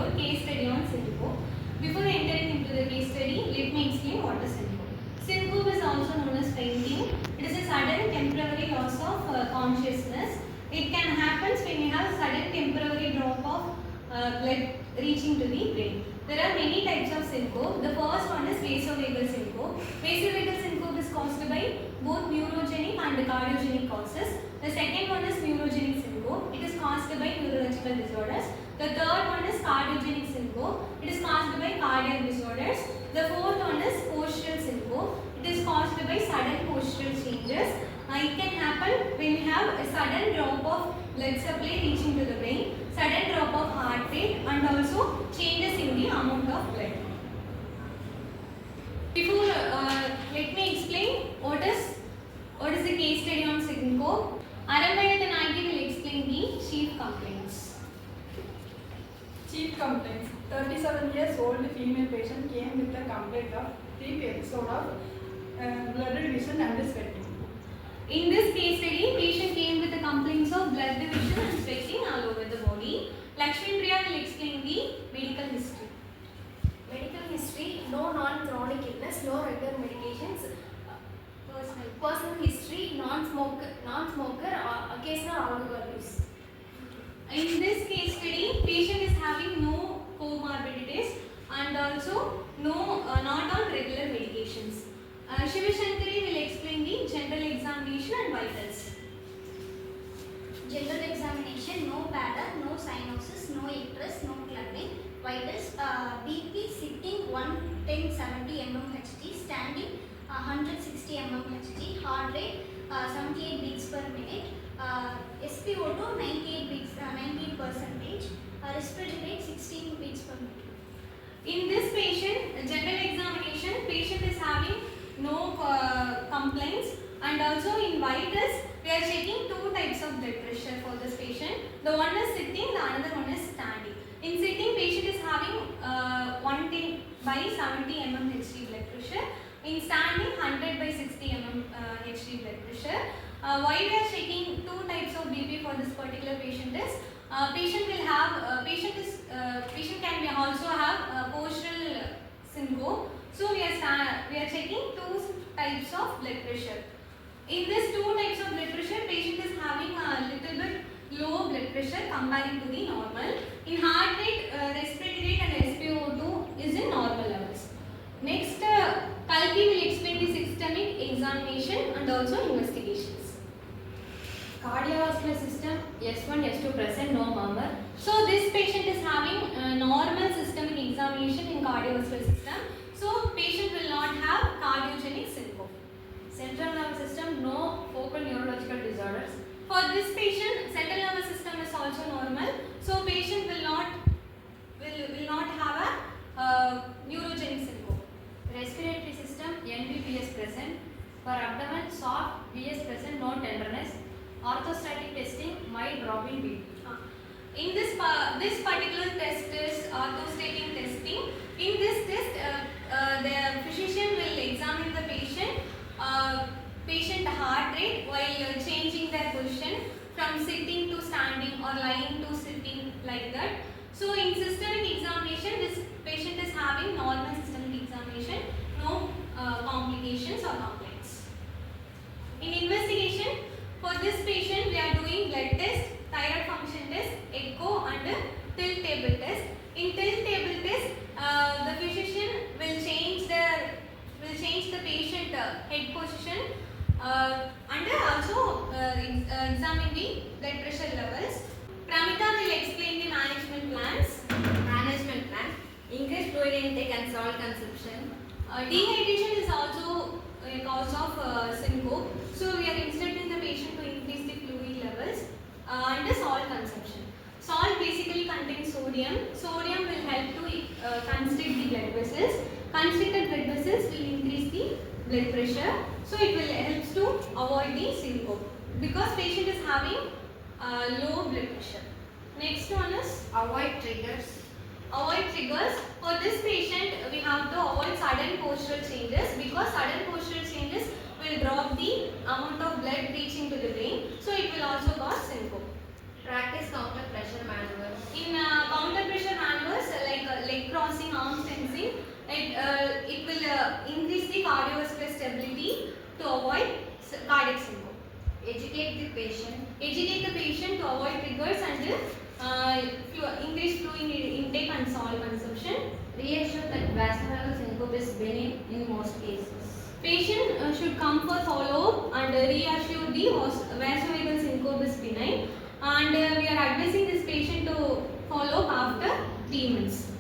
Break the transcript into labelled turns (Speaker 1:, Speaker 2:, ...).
Speaker 1: our case study on syncope. Before entering into the case study, let me explain what is syncope. Syncope is also known as fainting. It is a sudden temporary loss of consciousness. It can happen when you have sudden temporary drop of blood reaching to the brain. There are many types of syncope. The first one is vasovagal syncope. Vasovagal syncope is caused by both neurogenic and cardiogenic causes. The second one is neurogenic syncope. It is caused by neurological disorders. The third one is cardiogenic syncope. It is caused by cardiac disorders. The fourth one is postural syncope. It is caused by sudden postural changes. It can happen when you have a sudden drop of blood supply reaching to the brain, sudden drop of heart rate, and also changes in the amount of blood. Before, let me explain what is the case study on syncope. Arambayathan Nagi will explain the chief complaints.
Speaker 2: Chief complaints. 37 years old female patient came with a complaint of deep episode of blood division and sweating.
Speaker 1: In this case study, patient came with the complaints of blood division and sweating all over the body. Lakshmi Priya will explain the medical history.
Speaker 3: Medical history: no non-chronic illness, no regular medications. Personal history: non-smoker, occasional alcohol use.
Speaker 1: In this case study, patient is having no comorbidities and also not on regular medications. Shivashankari will explain the general examination and vitals.
Speaker 3: General examination: no bladder, no cyanosis, no uterus, no clubbing. Vitals: BP sitting 110/70 mmHg, standing 160 mmHg, heart rate 78 beats per minute, SpO2 98%, respiratory rate 16 beats per minute.
Speaker 1: In this patient, general examination, patient is having no complaints, and also in vitals we are checking two types of blood pressure for this patient. The one is sitting, the another one is standing. In sitting, patient is having 110/70 mmHg blood pressure. In standing, 100/60 mmHg blood pressure. Why we are checking two types of BP for this particular patient is patient can be also have postural syncope. So we are checking two types of blood pressure. In this two types of blood pressure, patient is having a little bit low blood pressure comparing to the normal. In heart rate, respiratory rate and SpO2 is in normal levels. Next, Kalki will explain the systemic examination and also investigations.
Speaker 4: Cardiovascular system S1, S2 present, no murmur.
Speaker 1: So this patient is having normal systemic examination in cardiovascular system. So patient will not have cardiogenic syncope.
Speaker 4: Central nervous system, no focal neurological disorders.
Speaker 1: For this patient, central nervous system is also normal. So patient will not have a neurogenic syncope.
Speaker 4: Respiratory system NBPS present. For abdomen, soft VS present, no tenderness. Orthostatic testing, mild drop in BP.
Speaker 1: In this particular test is orthostatic testing. In this test, the physician will examine the patient heart rate while changing their position from sitting to standing or lying to sitting, like that. So in systemic examination, this patient is having normal systemic examination, no complications or complaints. In investigation, for this patient we are doing blood test, thyroid function test, echo and tilt table test. In tilt table test, the physician will change the patient head position and also examine the blood pressure levels. Pramita will explain the management plans.
Speaker 4: Management plan: increase fluid intake and salt consumption.
Speaker 1: Dehydration is also a cause of syncope. So we are instructing the patient to increase the fluid levels and salt consumption. Salt basically contains sodium. Sodium will help to constrict the blood vessels. Constricted blood vessels will increase the blood pressure. So it will help to avoid the syncope because patient is having low blood pressure. Next one is
Speaker 4: Avoid triggers.
Speaker 1: avoid triggers. For this patient, we have to avoid sudden postural changes because sudden postural changes will drop the amount of blood reaching to the brain. So it will also cause syncope.
Speaker 4: Practice counter pressure maneuvers.
Speaker 1: In counter pressure maneuvers,
Speaker 4: patient.
Speaker 1: Educate the patient to avoid triggers and increase fluid intake and salt consumption.
Speaker 4: Reassure that vasovagal syncope is benign in most cases.
Speaker 1: Patient should come for follow-up and reassure the vasovagal syncope is benign, and we are advising this patient to follow up after 3 months.